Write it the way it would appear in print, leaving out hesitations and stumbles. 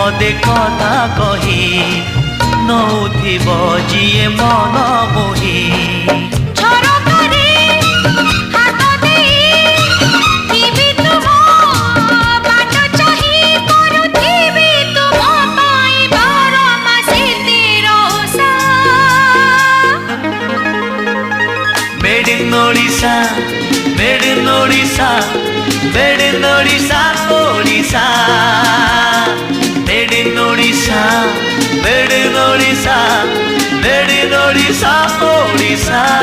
पदे कथा कही नौथिब जिए मन मोही Odisha made in Odisha made in Odisha Odisha made in Odisha made in Odisha made in Odisha Odisha